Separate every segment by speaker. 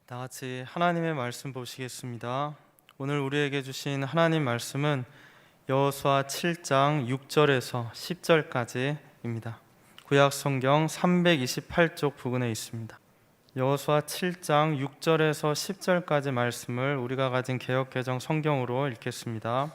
Speaker 1: 다 같이 하나님의 말씀 보시겠습니다. 오늘 우리에게 주신 하나님 말씀은 여호수아 7장 6절에서 10절까지입니다. 구약 성경 328쪽 부근에 있습니다. 여호수아 7장 6절에서 10절까지 말씀을 우리가 가진 개역개정 성경으로 읽겠습니다.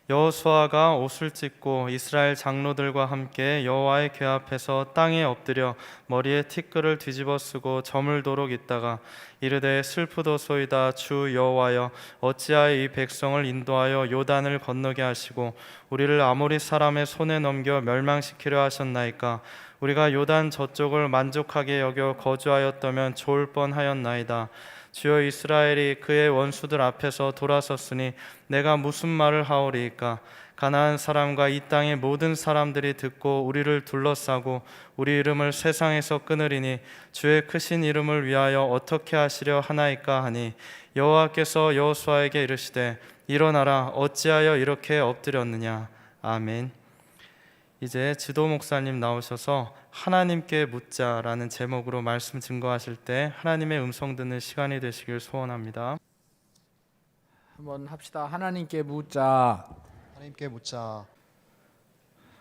Speaker 1: 여호수아가 옷을 찢고 이스라엘 장로들과 함께 여호와의 궤 앞에서 땅에 엎드려 머리에 티끌을 뒤집어 쓰고 저물도록 있다가 이르되 슬프도소이다. 주 여호와여, 어찌하여 이 백성을 인도하여 요단을 건너게 하시고 우리를 아모리 사람의 손에 넘겨 멸망시키려 하셨나이까. 우리가 요단 저쪽을 만족하게 여겨 거주하였다면 좋을 뻔하였나이다. 주여, 이스라엘이 그의 원수들 앞에서 돌아섰으니 내가 무슨 말을 하오리이까. 가나안 사람과 이 땅의 모든 사람들이 듣고 우리를 둘러싸고 우리 이름을 세상에서 끊으리니 주의 크신 이름을 위하여 어떻게 하시려 하나이까 하니, 여호와께서 여호수아에게 이르시되 일어나라, 어찌하여 이렇게 엎드렸느냐. 아멘. 이제 지도 목사님 나오셔서 하나님께 묻자라는 제목으로 말씀 증거하실 때 하나님의 음성 듣는 시간이 되시길 소원합니다.
Speaker 2: 한번 합시다. 하나님께 묻자.
Speaker 3: 하나님께 묻자.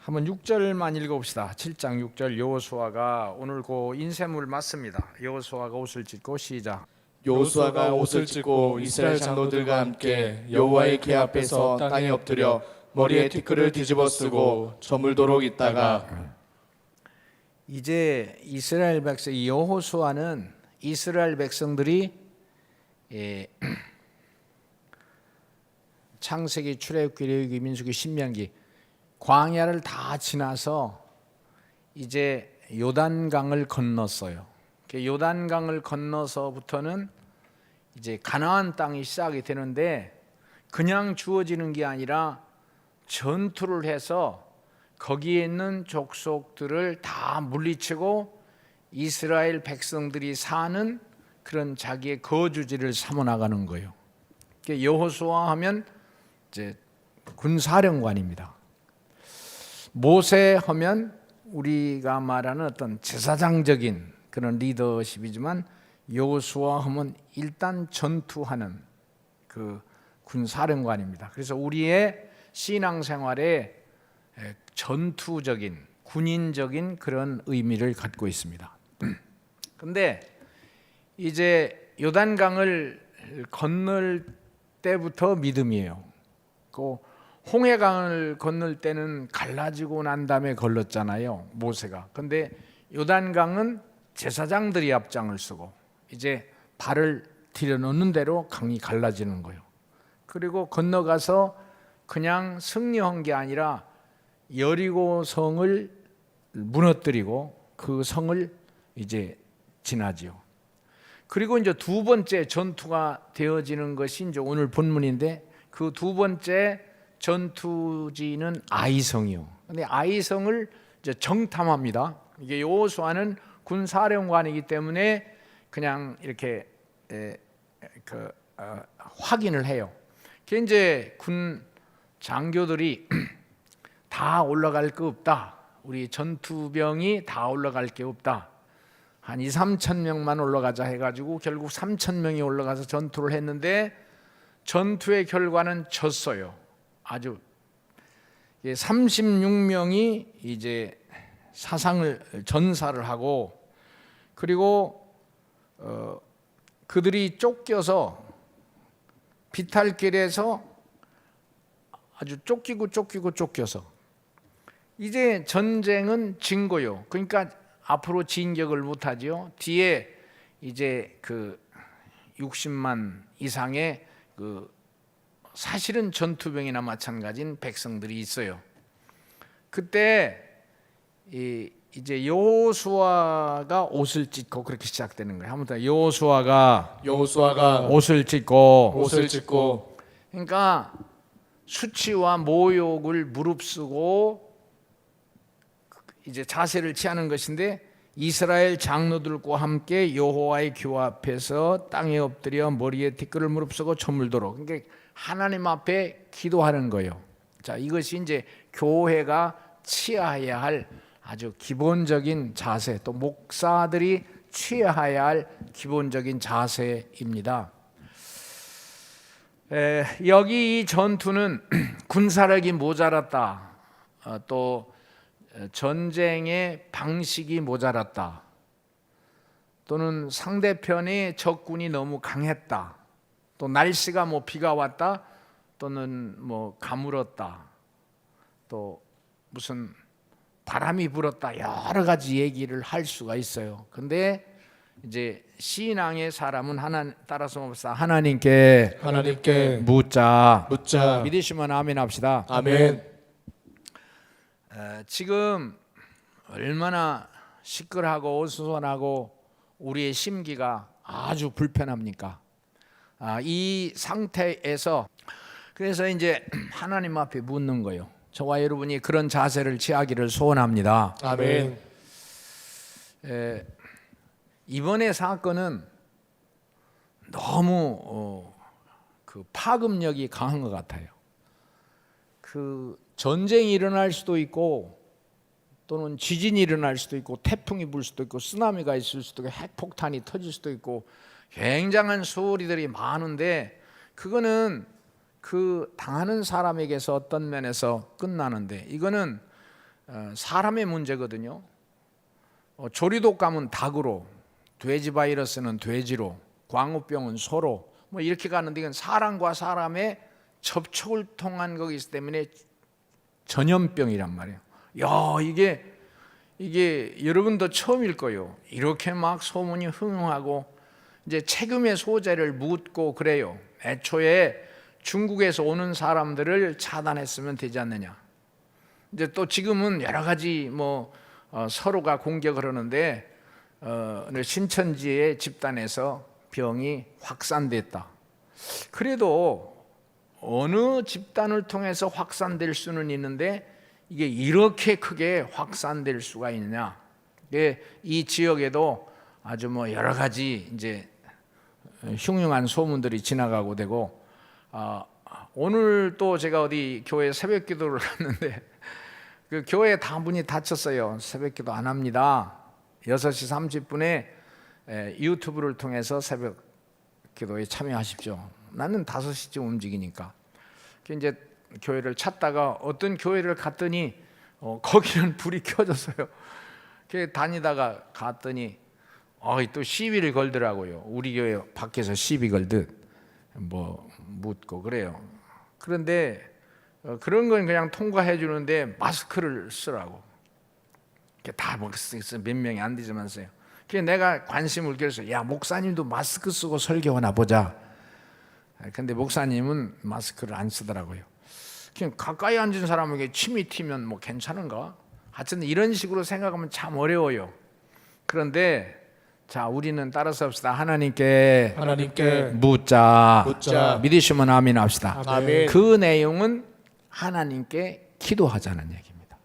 Speaker 2: 한번 6절만 읽어봅시다. 7장 6절. 여호수아가 오늘 그 인쇄물 맞습니다. 여호수아가 옷을 찢고 시작.
Speaker 4: 여호수아가 옷을 찢고 이스라엘 장로들과 함께 여호와의 궤 앞에서 땅에 엎드려 머리에 티끌을 뒤집어 쓰고 저물도록 있다가,
Speaker 2: 이제 이스라엘 백성, 여호수아는 이스라엘 백성들이 창세기, 출애굽기, 레위기, 민수기, 신명기 광야를 다 지나서 이제 요단강을 건넜어요. 요단강을 건너서부터는 이제 가나안 땅이 시작이 되는데, 그냥 주어지는 게 아니라 전투를 해서 거기에 있는 족속들을 다 물리치고 이스라엘 백성들이 사는 그런 자기의 거주지를 삼아 나가는 거예요. 여호수아 하면 이제 군사령관입니다. 모세 하면 우리가 말하는 어떤 제사장적인 그런 리더십이지만, 여호수아 하면 일단 전투하는 그 군사령관입니다. 그래서 우리의 신앙생활에 전투적인, 군인적인 그런 의미를 갖고 있습니다. 근데 이제 요단강을 건널 때부터 믿음이에요. 그 홍해강을 건널 때는 갈라지고 난 다음에 걸렀잖아요, 모세가. 근데 요단강은 제사장들이 앞장을 서고 이제 발을 들여놓는 대로 강이 갈라지는 거예요. 그리고 건너가서 그냥 승리한 게 아니라 여리고 성을 무너뜨리고 그 성을 이제 지나지요. 그리고 이제 두 번째 전투가 되어지는 것이 이제 오늘 본문인데, 그 두 번째 전투지는 아이성이요. 근데 아이성을 이제 정탐합니다. 이게 여호수아는 군사령관이기 때문에 그냥 이렇게 확인을 해요. 그게 이제 군 장교들이 다 올라갈 거 없다. 우리 전투병이 다 올라갈 게 없다. 한 2, 3천 명만 올라가자 해가지고 결국 3천 명이 올라가서 전투를 했는데, 전투의 결과는 졌어요. 아주 36명이 이제 전사를 하고, 그리고 그들이 쫓겨서 비탈길에서 아주 쫓겨서 이제 전쟁은 진 거요. 그러니까 앞으로 진격을 못하죠. 뒤에 이제 그 60만 이상의 그 사실은 전투병이나 마찬가지인 백성들이 있어요. 그때 이제 여호수아가 옷을 찢고 그렇게 시작되는 거예요. 한번 더. 여호수아가 옷을 찢고. 그러니까 수치와 모욕을 무릅쓰고 이제 자세를 취하는 것인데, 이스라엘 장로들과 함께 여호와의 궤 앞에서 땅에 엎드려 머리에 티끌을 무릅쓰고 저물도록, 그러니까 하나님 앞에 기도하는 거예요. 자, 이것이 이제 교회가 취해야 할 아주 기본적인 자세, 또 목사들이 취해야 할 기본적인 자세입니다. 여기 이 전투는 군사력이 모자랐다, 또 전쟁의 방식이 모자랐다, 또는 상대편의 적군이 너무 강했다, 또 날씨가 뭐 비가 왔다, 또는 뭐 가물었다, 또 무슨 바람이 불었다, 여러 가지 얘기를 할 수가 있어요. 근데 이제 신앙의 사람은 따라서 봅시다. 하나님께 묻자. 믿으시면 아멘 합시다.
Speaker 4: 아멘.
Speaker 2: 지금 얼마나 시끌하고 어수선하고 우리의 심기가 아주 불편합니까? 이 상태에서 그래서 이제 하나님 앞에 묻는 거예요. 저와 여러분이 그런 자세를 취하기를 소원합니다.
Speaker 4: 아멘.
Speaker 2: 이번의 사건은 너무 그 파급력이 강한 것 같아요. 그 전쟁이 일어날 수도 있고, 또는 지진이 일어날 수도 있고, 태풍이 불 수도 있고, 쓰나미가 있을 수도 있고, 핵폭탄이 터질 수도 있고, 굉장한 소리들이 많은데, 그거는 그 당하는 사람에게서 어떤 면에서 끝나는데, 이거는 사람의 문제거든요. 조류독감은 닭으로, 돼지 바이러스는 돼지로, 광우병은 소로, 뭐 이렇게 가는데, 이건 사람과 사람의 접촉을 통한 거기 때문에 전염병이란 말이에요. 야, 이게 여러분도 처음일 거예요. 이렇게 막 소문이 흥흥하고 이제 책임의 소재를 묻고 그래요. 애초에 중국에서 오는 사람들을 차단했으면 되지 않느냐. 이제 또 지금은 여러 가지 뭐 서로가 공격을 하는데 신천지의 집단에서 병이 확산됐다. 그래도 어느 집단을 통해서 확산될 수는 있는데 이게 이렇게 크게 확산될 수가 있느냐. 이 지역에도 아주 뭐 여러 가지 이제 흉흉한 소문들이 지나가고 되고, 오늘 또 제가 어디 교회 새벽 기도를 했는데 그 교회 다분히 다쳤어요. 새벽 기도 안 합니다. 6시 30분에 유튜브를 통해서 새벽 기도에 참여하십시오. 나는 5시쯤 움직이니까. 이제 교회를 찾다가 어떤 교회를 갔더니 거기는 불이 켜졌어요. 다니다가 갔더니 또 시비를 걸더라고요. 우리 교회 밖에서 시비 걸듯 뭐 묻고 그래요. 그런데 그런 건 그냥 통과해 주는데 마스크를 쓰라고. 다 몇 명이 안 되지만서요. 그래서 내가 관심을 가져서 야, 목사님도 마스크 쓰고 설교하나 보자. 근데 목사님은 마스크를 안 쓰더라고요. 그냥 가까이 앉은 사람에게 침이 튀면 뭐 괜찮은가? 하여튼 이런 식으로 생각하면 참 어려워요. 그런데 자, 우리는 따라서 합시다. 하나님께 묻자. 믿으시면 아멘 합시다.
Speaker 4: 아멘.
Speaker 2: 그 내용은 하나님께 기도하자는 얘기입니다.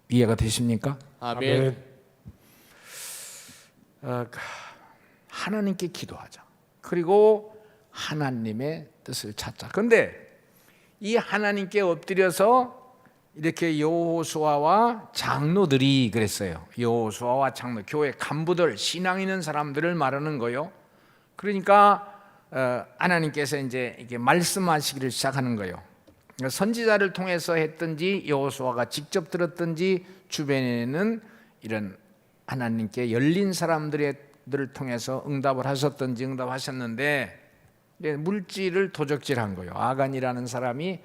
Speaker 2: 이해가 되십니까?
Speaker 4: 아멘.
Speaker 2: 하나님께 기도하자. 그리고 하나님의 뜻을 찾자. 그런데 이 하나님께 엎드려서 이렇게 여호수아와 장로들이 그랬어요. 여호수아와 장로, 교회 간부들, 신앙 있는 사람들을 말하는 거요. 그러니까 하나님께서 이제 이게 말씀하시기를 시작하는 거예요. 선지자를 통해서 했든지 여호수아가 직접 들었든지 주변에는 이런 하나님께 열린 사람들을 통해서 응답을 하셨든지 응답하셨는데 물질을 도적질한 거예요. 아간이라는 사람이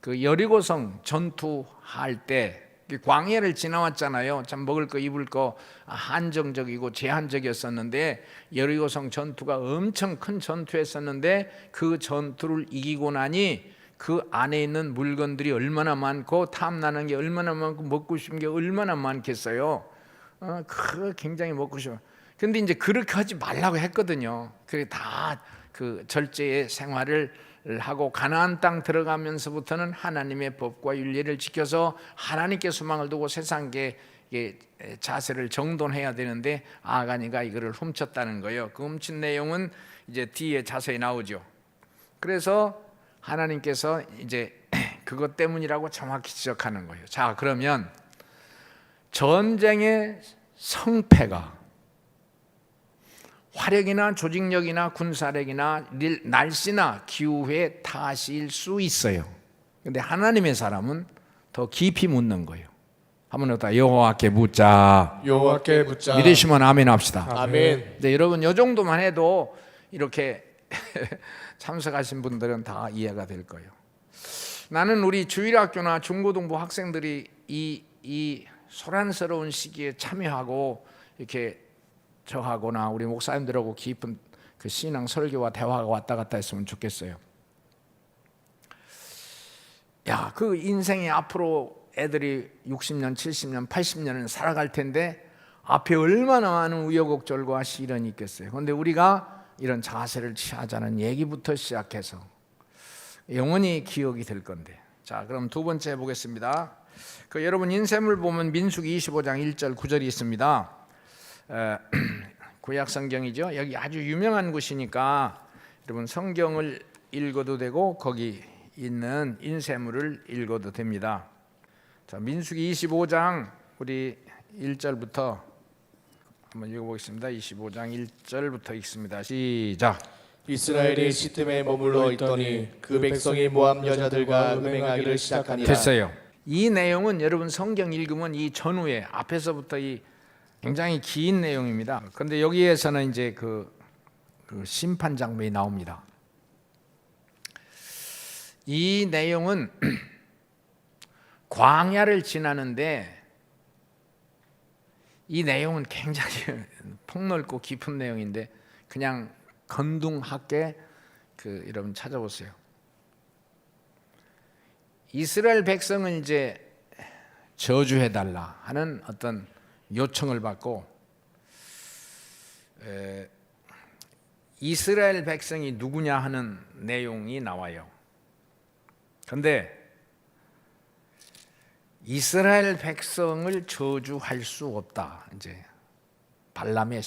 Speaker 2: 그 여리고성 전투할 때 광야를 지나왔잖아요. 참 먹을 거 입을 거 한정적이고 제한적이었었는데 여리고성 전투가 엄청 큰 전투였었는데 그 전투를 이기고 나니 그 안에 있는 물건들이 얼마나 많고 탐나는 게 얼마나 많고 먹고 싶은 게 얼마나 많겠어요. 그 굉장히 먹고 싶어. 근데 이제 그렇게 하지 말라고 했거든요. 그게 다 그 절제의 생활을 하고 가나안 땅 들어가면서부터는 하나님의 법과 윤리를 지켜서 하나님께 소망을 두고 세상에 자세를 정돈해야 되는데 아간이가 이거를 훔쳤다는 거예요. 그 훔친 내용은 이제 뒤에 자세히 나오죠. 그래서 하나님께서 이제 그것 때문이라고 정확히 지적하는 거예요. 자, 그러면 전쟁의 성패가 화력이나 조직력이나 군사력이나 날씨나 기후의 탓일 수 있어요. 근데 하나님의 사람은 더 깊이 묻는 거예요. 한번 더 여호와께 묻자.
Speaker 4: 여호와께 묻자.
Speaker 2: 믿으시면 아멘 합시다.
Speaker 4: 아멘.
Speaker 2: 네, 여러분 이 정도만 해도 이렇게 참석하신 분들은 다 이해가 될 거예요. 나는 우리 주일학교나 중고등부 학생들이 이 소란스러운 시기에 참여하고 이렇게 저하고나 우리 목사님들하고 깊은 그 신앙 설교와 대화가 왔다 갔다 했으면 좋겠어요. 야, 그 인생이 앞으로 애들이 60년, 70년, 80년을 살아갈 텐데 앞에 얼마나 많은 우여곡절과 시련이 있겠어요. 그런데 우리가 이런 자세를 취하자는 얘기부터 시작해서 영원히 기억이 될 건데. 자, 그럼 두 번째 해보겠습니다. 여러분 인쇄물 보면 민수기 25장 1절 9절이 있습니다. 구약 성경이죠. 여기 아주 유명한 곳이니까 여러분 성경을 읽어도 되고 거기 있는 인쇄물을 읽어도 됩니다. 자, 민수기 25장 우리 1절부터 한번 읽어보겠습니다. 25장 1절부터 읽습니다. 시작.
Speaker 4: 이스라엘이 시팀에 머물러 있더니 그 백성이 모압 여자들과 음행하기를 시작하니라.
Speaker 2: 됐어요. 이 내용은 여러분 성경 읽으면 이 전후에 앞에서부터 이 굉장히 긴 내용입니다. 그런데 여기에서는 이제 그 심판 장면이 나옵니다. 이 내용은 광야를 지나는데 이 내용은 굉장히 폭넓고 깊은 내용인데 그냥 건둥하게 여러분 찾아보세요. 이스라엘 백성은 이제 저주해달라 하는 어떤 요청을 받고 이스라엘 백성이 누구냐 하는 내용이 나와요. 그런데 이스라엘 백성을 저주할 수 없다. 이제 발람의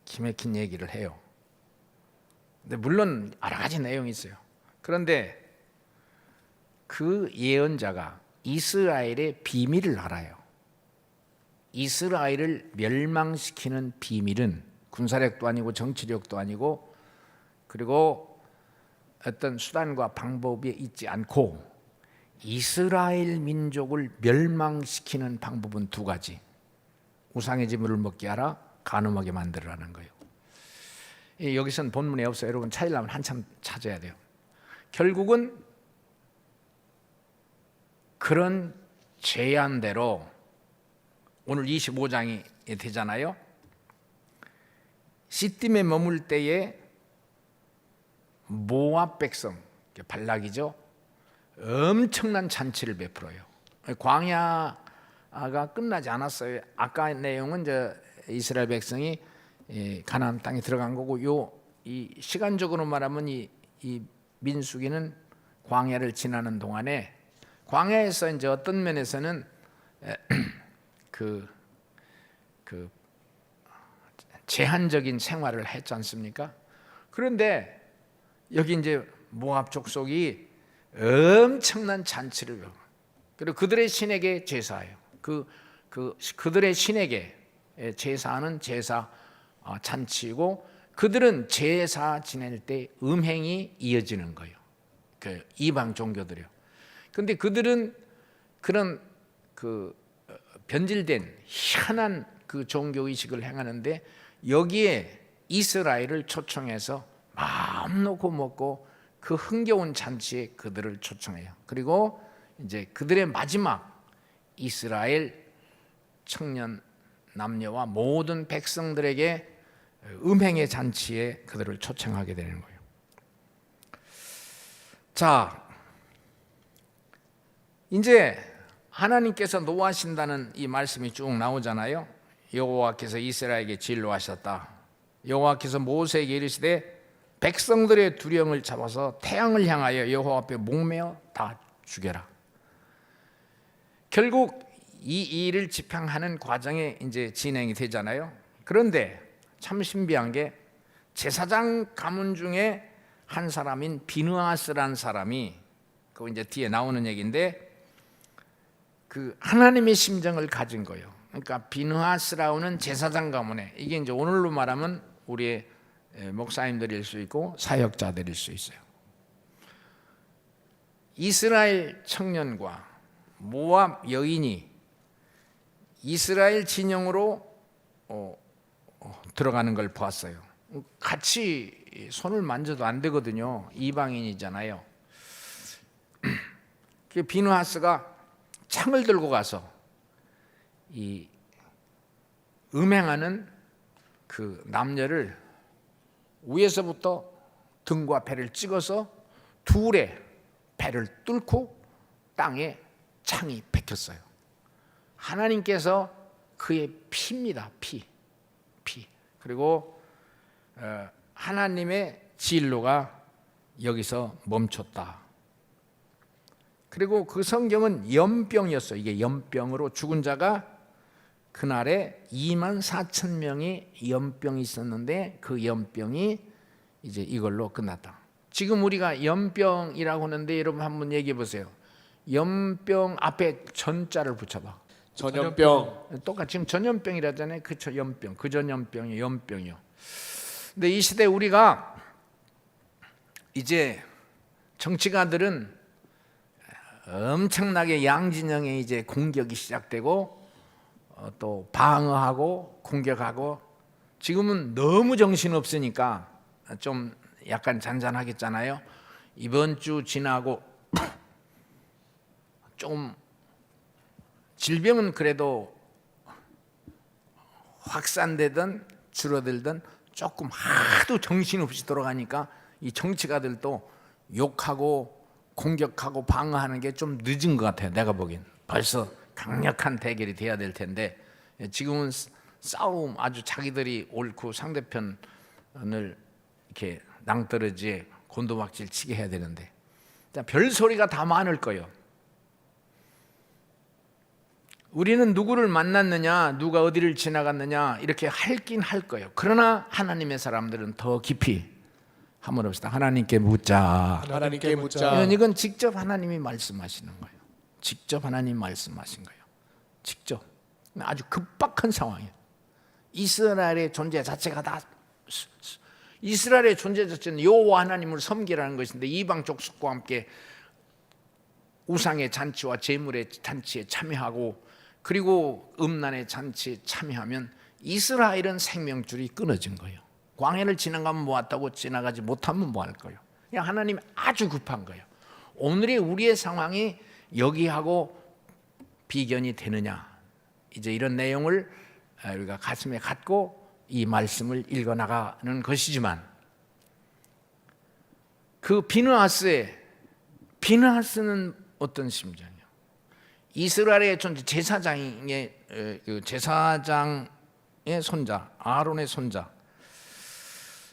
Speaker 2: 기맥힌 얘기를 해요. 근데 물론 여러 가지 내용이 있어요. 그런데 그 예언자가 이스라엘의 비밀을 알아요. 이스라엘을 멸망시키는 비밀은 군사력도 아니고 정치력도 아니고 그리고 어떤 수단과 방법이 있지 않고 이스라엘 민족을 멸망시키는 방법은 두 가지. 우상의 제물을 먹게 하라, 간음하게 만들라는 거예요. 여기선 본문에 없어요. 여러분 찾으려면 한참 찾아야 돼요. 결국은 그런 제안대로 오늘 25장이 되잖아요. 시딤에 머물 때에 모압 백성, 발락이죠. 엄청난 잔치를 베풀어요. 광야가 끝나지 않았어요. 아까 내용은 이스라엘 백성이 가나안 땅에 들어간 거고 이 시간적으로 말하면 이 민수기는 광야를 지나는 동안에 광야에서 이제 어떤 면에서는 그 제한적인 생활을 했지 않습니까? 그런데 여기 이제 모압 족속이 엄청난 잔치를 그리고 그들의 신에게 제사해요. 그들의 신에게 제사하는 제사 잔치고 그들은 제사 지낼 때 음행이 이어지는 거예요. 그 이방 종교들이요. 그런데 그들은 그런 변질된 희한한 그 종교 의식을 행하는데 여기에 이스라엘을 초청해서 마음 놓고 먹고 그 흥겨운 잔치에 그들을 초청해요. 그리고 이제 그들의 마지막 이스라엘 청년 남녀와 모든 백성들에게 음행의 잔치에 그들을 초청하게 되는 거예요. 자, 이제 하나님께서 노하신다는 이 말씀이 쭉 나오잖아요. 여호와께서 이스라엘에게 진노하셨다. 여호와께서 모세에게 이르시되 백성들의 두령을 잡아서 태양을 향하여 여호와 앞에 목매어 다 죽여라. 결국 이 일을 집행하는 과정에 이제 진행이 되잖아요. 그런데 참 신비한 게 제사장 가문 중에 한 사람인 비느하스라는 사람이 그 이제 뒤에 나오는 얘기인데 그 하나님의 심정을 가진 거예요. 그러니까 비느하스라는 제사장 가문에 이게 이제 오늘로 말하면 우리의 목사님들일 수 있고 사역자들일 수 있어요. 이스라엘 청년과 모압 여인이 이스라엘 진영으로 들어가는 걸 보았어요. 같이 손을 만져도 안 되거든요. 이방인이잖아요. 비느하스가 창을 들고 가서 이 음행하는 그 남녀를 위에서부터 등과 배를 찍어서 둘의 배를 뚫고 땅에 창이 박혔어요. 하나님께서 그의 피입니다. 피. 그리고 하나님의 진로가 여기서 멈췄다. 그리고 그 성경은 연병이었어요. 이게 연병으로 죽은 자가 그날에 24,000명이 연병이 있었는데 그 연병이 이제 이걸로 끝났다. 지금 우리가 연병이라고 하는데 여러분 한번 얘기해 보세요. 연병 앞에 전자를 붙여봐.
Speaker 4: 전염병.
Speaker 2: 똑같이 지금 전염병이라잖아요. 그쵸? 연병. 그 전염병이 연병이요. 근데 이 시대 우리가 이제 정치가들은 엄청나게 양진영의 이제 공격이 시작되고 또 방어하고 공격하고 지금은 너무 정신 없으니까 좀 약간 잔잔하겠잖아요. 이번 주 지나고 좀 질병은 그래도 확산되든 줄어들든 조금 하도 정신없이 돌아가니까 이 정치가들도 욕하고 공격하고 방어하는 게 좀 늦은 것 같아요. 내가 보기엔 벌써 강력한 대결이 돼야 될 텐데 지금은 싸움 아주 자기들이 옳고 상대편을 이렇게 낭떠러지에 곤두박질 치게 해야 되는데 별소리가 다 많을 거예요. 우리는 누구를 만났느냐, 누가 어디를 지나갔느냐 이렇게 할긴 할 거예요. 그러나 하나님의 사람들은 더 깊이 한번 봅시다. 하나님께 묻자.
Speaker 4: 하나님께 묻자.
Speaker 2: 이건 직접 하나님이 말씀하시는 거예요. 직접 하나님 말씀하신 거예요. 직접. 아주 급박한 상황이에요. 이스라엘의 존재 자체가 다 이스라엘의 존재 자체는 여호와 하나님을 섬기라는 것인데 이방 족속과 함께 우상의 잔치와 제물의 잔치에 참여하고 그리고 음란의 잔치에 참여하면 이스라엘은 생명줄이 끊어진 거예요. 광해를 지나가면 모았다고 지나가지 못하면 뭐 할 거예요. 그냥 하나님이 아주 급한 거예요. 오늘의 우리의 상황이 여기하고 비견이 되느냐, 이제 이런 내용을 우리가 가슴에 갖고 이 말씀을 읽어나가는 것이지만 그 비느하스는 어떤 심정이에요? 이스라엘의 존재 제사장의 손자 아론의 손자.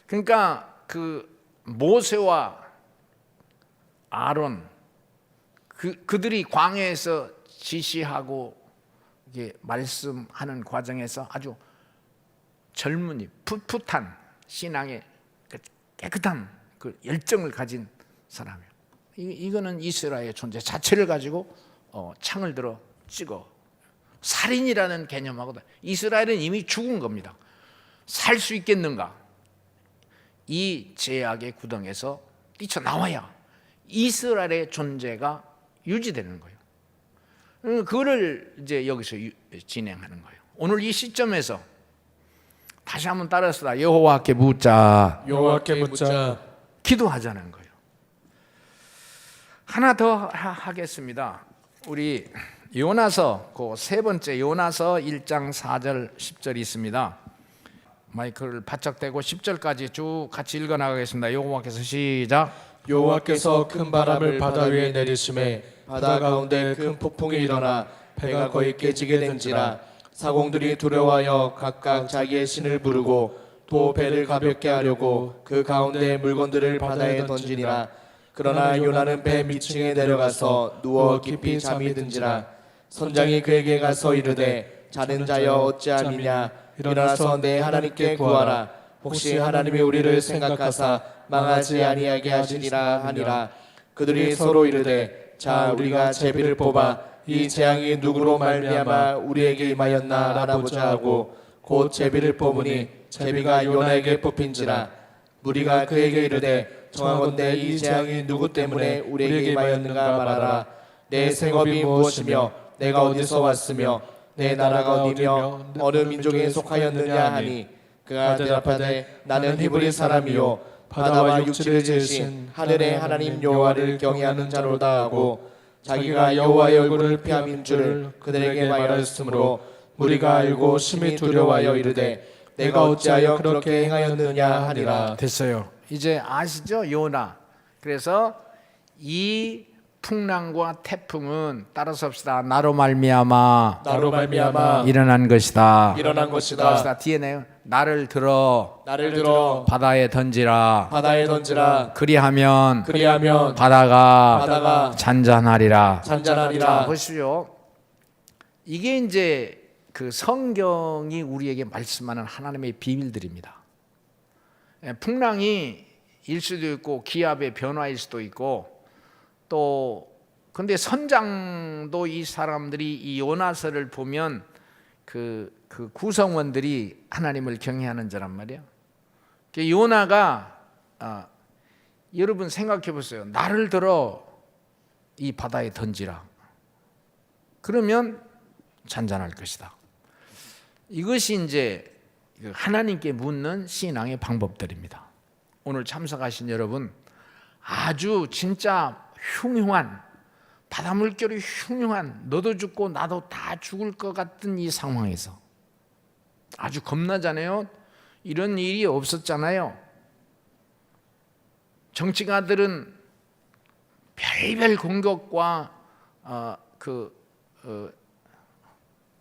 Speaker 2: 그러니까 그 모세와 아론 그들이 광야에서 지시하고 이게 말씀하는 과정에서 아주 젊은이 풋풋한 신앙의 깨끗한 그 열정을 가진 사람이에요. 이거는 이스라엘의 존재 자체를 가지고 창을 들어 찍어 살인이라는 개념하고도 이스라엘은 이미 죽은 겁니다. 살 수 있겠는가? 이 죄악의 구덩에서 뛰쳐나와야 이스라엘의 존재가 유지되는 거예요. 그거를 이제 여기서 진행하는 거예요. 오늘 이 시점에서 다시 한번 따라서 여호와께 묻자.
Speaker 4: 여호와께 묻자.
Speaker 2: 기도하자는 거예요. 하나 더 하겠습니다. 우리 요나서 그 세 번째 요나서 1장 4절 10절이 있습니다. 마이크를 바짝 대고 10절까지 쭉 같이 읽어 나가겠습니다. 여호와께서 시작.
Speaker 4: 여호와께서 큰 바람을 바다 위에 내리심에 바다 가운데 큰 폭풍이 일어나 배가 거의 깨지게 된지라 사공들이 두려워하여 각각 자기의 신을 부르고 또 배를 가볍게 하려고 그 가운데 물건들을 바다에 던지니라. 그러나 요나는 배 밑층에 내려가서 누워 깊이 잠이 든지라. 선장이 그에게 가서 이르되 자는 자여 어찌함이냐. 일어나서 내 하나님께 구하라. 혹시 하나님이 우리를 생각하사 망하지 아니하게 하시리라 하니라. 그들이 서로 이르되 자 우리가 제비를 뽑아 이 재앙이 누구로 말미암아 우리에게 임하였나 알아보자 하고 곧 제비를 뽑으니 제비가 요나에게 뽑힌지라. 무리가 그에게 이르되 청하건대 이 재앙이 누구 때문에 우리에게 임하였는가 말하라. 내 생업이 무엇이며 내가 어디서 왔으며 내 나라가 어디며 어느 민족에 속하였느냐 하니 그가 대답하되 나는 히브리 사람이요 바다와 육지를 지으신 하늘의 하나님 여호와를 경외하는 자로다 하고 자기가 여호와의 얼굴을 피함인 줄을 그들에게 말하였으므로 무리가 알고 심히 두려워하여 이르되 내가 어찌하여 그렇게 행하였느냐 하니라.
Speaker 2: 됐어요. 이제 아시죠? 요나. 그래서 이 풍랑과 태풍은 따라서 합시다. 나로 말미암아 일어난 것이다. 따라서 뒤에 내요. 나를 들어 바다에 던지라. 그리하면 바다가 잔잔하리라. 자, 보시죠. 이게 이제 그 성경이 우리에게 말씀하는 하나님의 비밀들입니다. 풍랑이 일 수도 있고 기압의 변화일 수도 있고 또 근데 선장도 이 사람들이 이 요나서를 보면 그 구성원들이 하나님을 경외하는 자란 말이에요. 요나가 여러분 생각해 보세요. 나를 들어 이 바다에 던지라. 그러면 잔잔할 것이다. 이것이 이제 하나님께 묻는 신앙의 방법들입니다. 오늘 참석하신 여러분 아주 진짜 흉흉한 바다 물결이 흉흉한 너도 죽고 나도 다 죽을 것 같은 이 상황에서 아주 겁나잖아요. 이런 일이 없었잖아요. 정치가들은 별별 공격과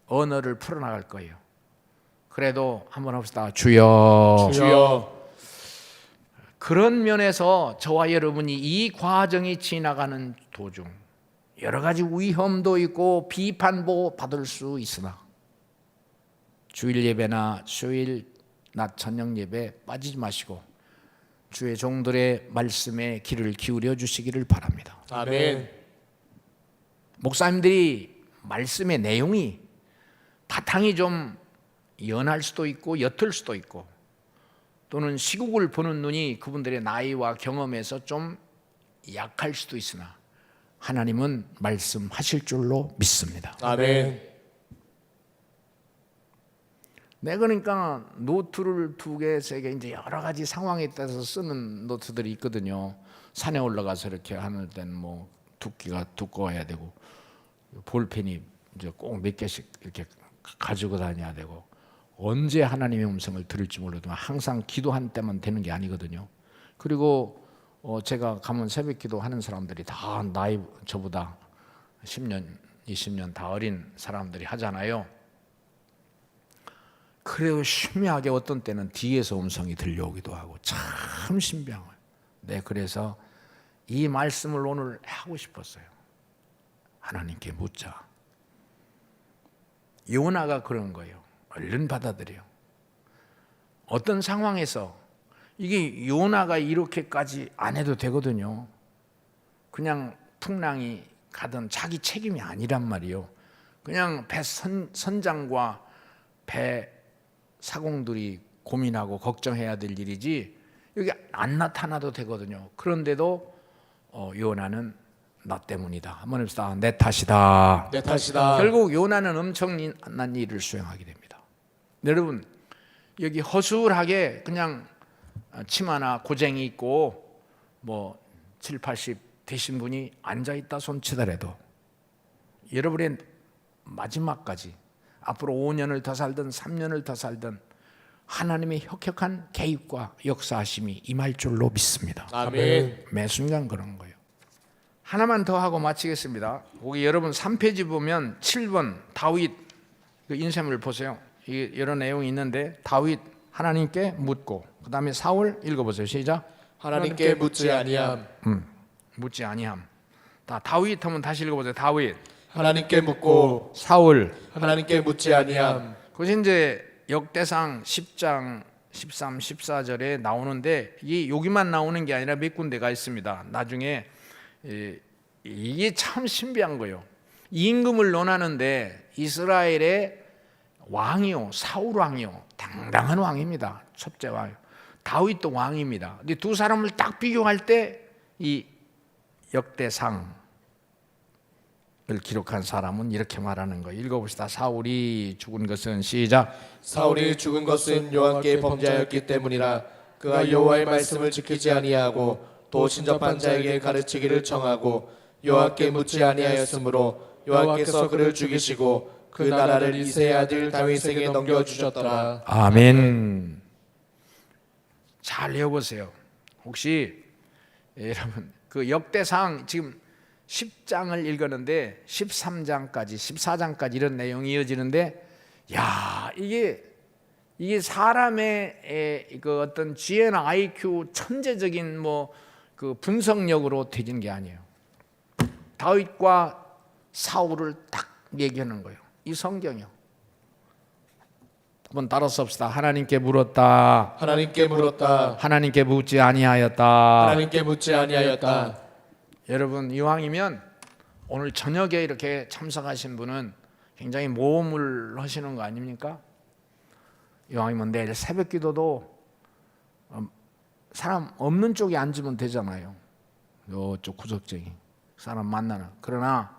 Speaker 2: 언어를 풀어나갈 거예요. 그래도 한번 합시다. 주여. 그런 면에서 저와 여러분이 이 과정이 지나가는 도중 여러 가지 위험도 있고 비판도 받을 수 있으나 주일 예배나 수요일 낮 저녁 예배 빠지지 마시고 주의 종들의 말씀에 귀를 기울여 주시기를 바랍니다.
Speaker 4: 아멘.
Speaker 2: 목사님들이 말씀의 내용이 바탕이 좀 연할 수도 있고 옅을 수도 있고 또는 시국을 보는 눈이 그분들의 나이와 경험에서 좀 약할 수도 있으나 하나님은 말씀하실 줄로 믿습니다.
Speaker 4: 아멘.
Speaker 2: 네, 그러니까 노트를 2개, 3개 이제 여러 가지 상황에 따라서 쓰는 노트들이 있거든요. 산에 올라가서 이렇게 하는 데는 뭐 두께가 두꺼워야 되고 볼펜이 이제 꼭 몇 개씩 이렇게 가지고 다녀야 되고 언제 하나님의 음성을 들을지 몰라도 항상 기도한 때만 되는 게 아니거든요. 그리고 제가 가면 새벽기도 하는 사람들이 다 나이 저보다 10년, 20년 다 어린 사람들이 하잖아요. 그래도 신기하게 어떤 때는 뒤에서 음성이 들려오기도 하고 참 신비해요. 네, 그래서 이 말씀을 오늘 하고 싶었어요. 하나님께 묻자. 요나가 그런 거예요. 얼른 받아들여. 어떤 상황에서 이게 요나가 이렇게까지 안 해도 되거든요. 그냥 풍랑이 가던 자기 책임이 아니란 말이에요. 그냥 배 선장과 배 사공들이 고민하고 걱정해야 될 일이지 여기 안 나타나도 되거든요. 그런데도 요나는 나 때문이다. 한번 해봅시다. 내 탓이다. 결국 요나는 엄청난 일을 수행하게 됩니다. 여러분 여기 허술하게 그냥 치마나 고쟁이 입고 뭐 7, 80 되신 분이 앉아있다 손치더라도 여러분의 마지막까지 앞으로 5년을 더 살든 3년을 더 살든 하나님의 혁혁한 개입과 역사하심이 임할 줄로 믿습니다.
Speaker 4: 아멘.
Speaker 2: 매 순간 그런 거예요. 하나만 더 하고 마치겠습니다. 거기 여러분 3페이지 보면 7번 다윗 그 인생을 보세요. 이런 내용이 있는데 다윗 하나님께 묻고 그 다음에 사울 읽어보세요. 시작.
Speaker 4: 하나님께 묻지 아니함.
Speaker 2: 묻지 아니함. 다윗 하면 다시 읽어보세요. 다윗
Speaker 4: 하나님께 묻고
Speaker 2: 사울
Speaker 4: 하나님께 묻지 아니함.
Speaker 2: 그것이 이제 역대상 10장 13, 14절에 나오는데 여기만 나오는 게 아니라 몇 군데가 있습니다. 나중에 이게 참 신비한 거예요. 임금을 논하는데 이스라엘의 왕이요 사울 왕이요 당당한 왕입니다. 첫째 왕 다윗도 왕입니다. 근데 두 사람을 딱 비교할 때 이 역대상을 기록한 사람은 이렇게 말하는 거예요. 읽어봅시다. 사울이 죽은 것은 시작.
Speaker 4: 사울이 죽은 것은 여호와께 범죄하였기 때문이라. 그가 여호와의 말씀을 지키지 아니하고 또 신접한 자에게 가르치기를 청하고 여호와께 묻지 아니하였으므로 여호와께서 그를 죽이시고 그 나라를 이새의 아들 다윗에게 넘겨주셨더라.
Speaker 2: 아멘. 잘 외워보세요. 혹시 여러분 그 역대상 지금 10장을 읽었는데 13장까지 14장까지 이런 내용이 이어지는데 야 이게 사람의 그 어떤 지혜나 IQ 천재적인 뭐 그 분석력으로 되지는 게 아니에요. 다윗과 사울을 딱 얘기하는 거예요. 이 성경이요. 한번 따라서 합시다. 하나님께 물었다.
Speaker 4: 하나님께 물었다.
Speaker 2: 하나님께 묻지 아니하였다.
Speaker 4: 하나님께 묻지 아니하였다.
Speaker 2: 여러분 이왕이면 오늘 저녁에 이렇게 참석하신 분은 굉장히 모험을 하시는 거 아닙니까? 이왕이면 내일 새벽 기도도 사람 없는 쪽에 앉으면 되잖아요. 이쪽 구석쟁이 사람 만나나. 그러나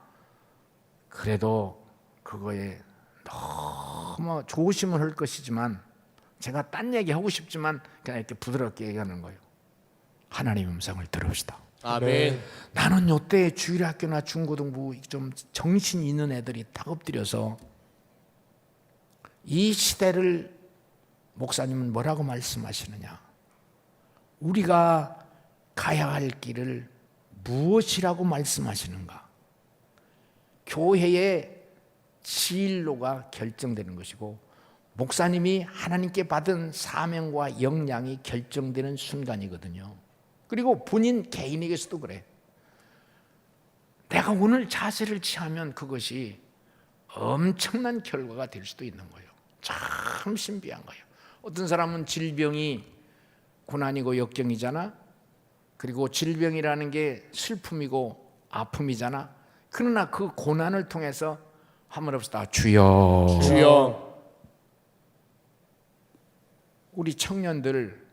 Speaker 2: 그래도 그거에 너무 조심을 할 것이지만 제가 딴 얘기 하고 싶지만 그냥 이렇게 부드럽게 얘기하는 거예요. 하나님의 음성을 들읍시다.
Speaker 4: 아멘.
Speaker 2: 나는 요때 주일학교나 중고등부 좀 정신 있는 애들이 딱 엎드려서 이 시대를 목사님은 뭐라고 말씀하시느냐, 우리가 가야 할 길을 무엇이라고 말씀하시는가, 교회의 진로가 결정되는 것이고 목사님이 하나님께 받은 사명과 역량이 결정되는 순간이거든요. 그리고 본인 개인에게서도 그래. 내가 오늘 자세를 취하면 그것이 엄청난 결과가 될 수도 있는 거예요. 참 신비한 거예요. 어떤 사람은 질병이 고난이고 역경이잖아. 그리고 질병이라는 게 슬픔이고 아픔이잖아. 그러나 그 고난을 통해서 한번 합시다. 주여.
Speaker 4: 주여.
Speaker 2: 우리 청년들,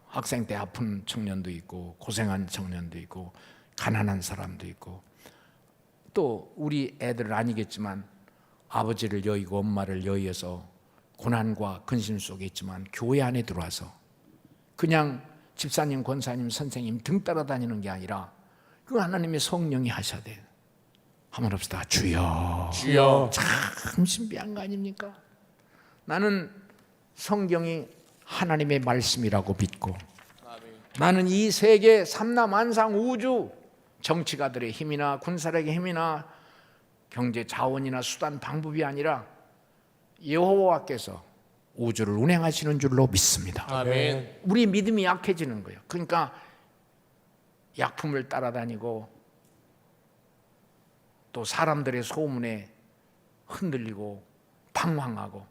Speaker 2: 학생 때 아픈 청년도 있고 고생한 청년도 있고 가난한 사람도 있고 또 우리 애들은 아니겠지만 아버지를 여의고 엄마를 여의어서 고난과 근심 속에 있지만 교회 안에 들어와서 그냥 집사님, 권사님, 선생님 등 따라다니는 게 아니라 그 하나님의 성령이 하셔야 돼. 한번 합시다. 주여.
Speaker 4: 주여.
Speaker 2: 참 신비한 거 아닙니까? 나는 성경이 하나님의 말씀이라고 믿고 나는 이 세계 삼라만상 우주 정치가들의 힘이나 군사력의 힘이나 경제 자원이나 수단 방법이 아니라 여호와께서 우주를 운행하시는 줄로 믿습니다.
Speaker 4: 아멘.
Speaker 2: 우리 믿음이 약해지는 거예요. 그러니까 약품을 따라다니고 또 사람들의 소문에 흔들리고 방황하고,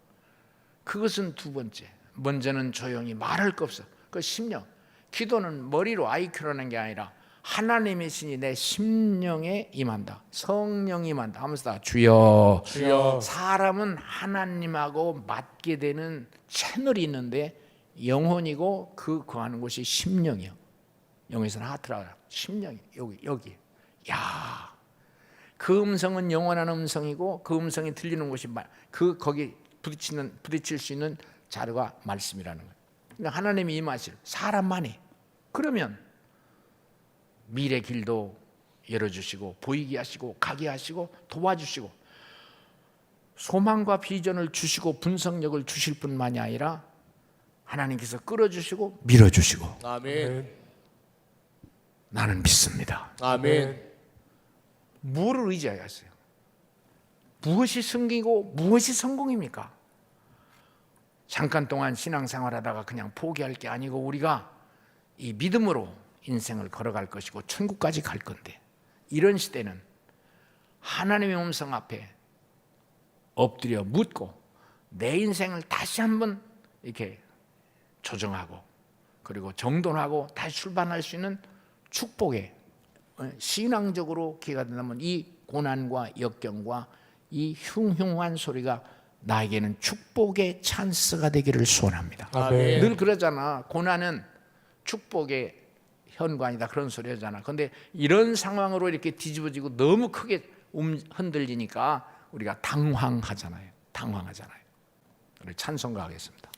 Speaker 2: 그것은 두 번째. 먼저는 조용히 말할 거 없어. 그 심령. 기도는 머리로 IQ라는 게 아니라 하나님의 신이 내 심령에 임한다. 성령이 임한다 하면서 주여.
Speaker 4: 주여.
Speaker 2: 사람은 하나님하고 맞게 되는 채널이 있는데 영혼이고 그 거하는 곳이 심령이요. 영에서는 하트라고 해요. 심령이 여기. 야, 그 음성은 영원한 음성이고 그 음성이 들리는 곳이 거기 부딪힐 수 있는 자료가 말씀이라는 거예요. 그러니까 하나님이 임하실 사람만이, 그러면 미래 길도 열어주시고 보이게 하시고 가게 하시고 도와주시고 소망과 비전을 주시고 분석력을 주실 뿐만이 아니라 하나님께서 끌어주시고 밀어주시고.
Speaker 4: 아멘.
Speaker 2: 나는 믿습니다.
Speaker 4: 아멘.
Speaker 2: 무엇을 의지하겠어요? 무엇이 승리고 무엇이 성공입니까? 잠깐 동안 신앙생활하다가 그냥 포기할 게 아니고 우리가 이 믿음으로 인생을 걸어갈 것이고 천국까지 갈 건데, 이런 시대는 하나님의 음성 앞에 엎드려 묻고 내 인생을 다시 한번 이렇게 조정하고 그리고 정돈하고 다시 출발할 수 있는 축복에 신앙적으로 기회가 된다면 이 고난과 역경과 이 흉흉한 소리가 나에게는 축복의 찬스가 되기를 소원합니다.
Speaker 4: 아멘.
Speaker 2: 늘 그러잖아. 고난은 축복의 현관이다, 그런 소리 하잖아. 그런데 이런 상황으로 이렇게 뒤집어지고 너무 크게 흔들리니까 우리가 당황하잖아요. 우리 찬송가 하겠습니다.